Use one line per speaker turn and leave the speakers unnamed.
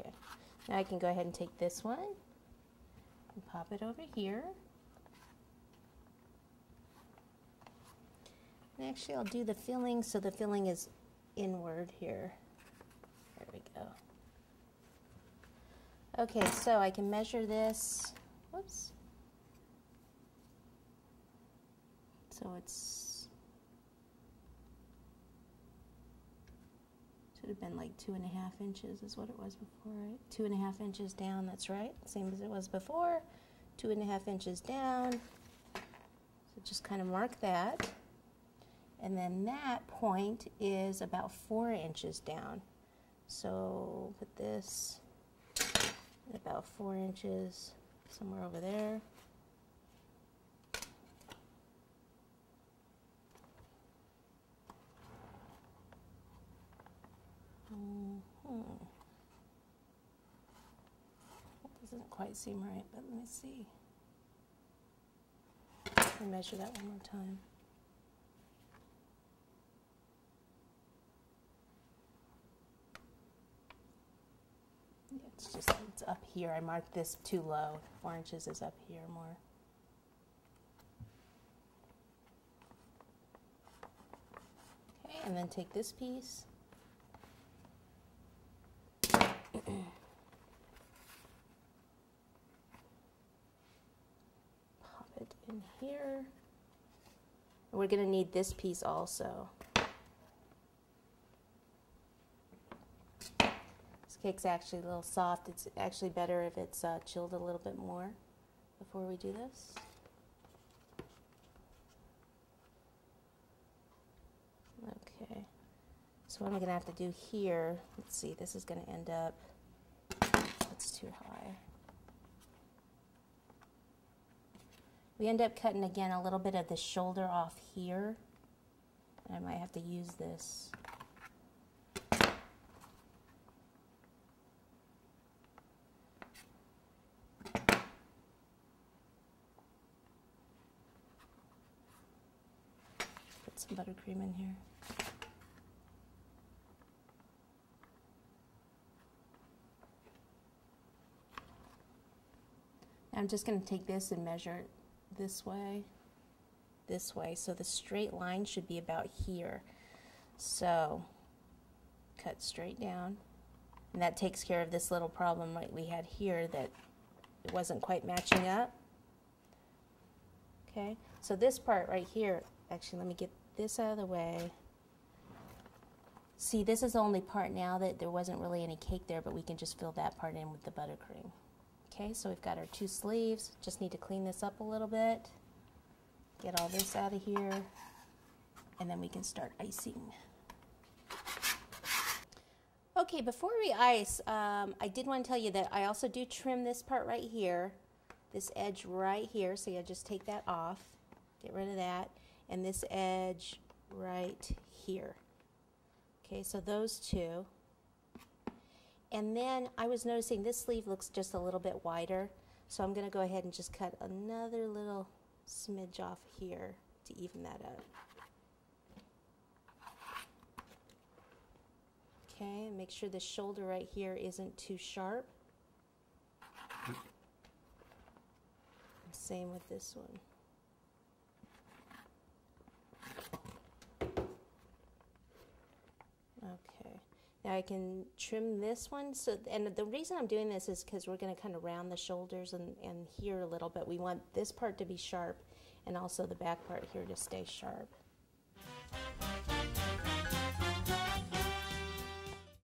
Okay, now I can go ahead and take this one and pop it over here. And actually, I'll do the filling so the filling is inward here. There we go. Okay, so I can measure this. Whoops. So it's, should have been like 2.5 inches is what it was before, right? 2.5 inches down, that's right. Same as it was before. 2.5 inches down. So just kind of mark that. And then that point is about 4 inches down. So put this at about 4 inches, somewhere over there. That doesn't quite seem right, but let me see. Let me measure that one more time. It's just, it's up here. I marked this too low. 4 inches is up here more. Okay, and then take this piece. Pop it in here. We're going to need this piece also. This cake's actually a little soft. It's actually better if it's chilled a little bit more before we do this. Okay, so what I'm going to have to do here, let's see, this is going to end up, it's too high. We end up cutting again a little bit of the shoulder off here. And I might have to use this. Put some buttercream in here. I'm just going to take this and measure it this way, so the straight line should be about here. So cut straight down, and that takes care of this little problem right we had here that it wasn't quite matching up. Okay, so this part right here, actually let me get this out of the way. See, this is the only part now that there wasn't really any cake there, but we can just fill that part in with the buttercream. Okay, so we've got our 2 sleeves. Just need to clean this up a little bit. Get all this out of here. And then we can start icing. Okay, before we ice, I did want to tell you that I also do trim this part right here. This edge right here. So you just take that off. Get rid of that. And this edge right here. Okay, so those two. And then I was noticing this sleeve looks just a little bit wider, so I'm going to go ahead and just cut another little smidge off here to even that up. Okay, and make sure the shoulder right here isn't too sharp. Same with this one. Okay. Now I can trim this one, and the reason I'm doing this is because we're going to kind of round the shoulders and here a little bit. We want this part to be sharp and also the back part here to stay sharp.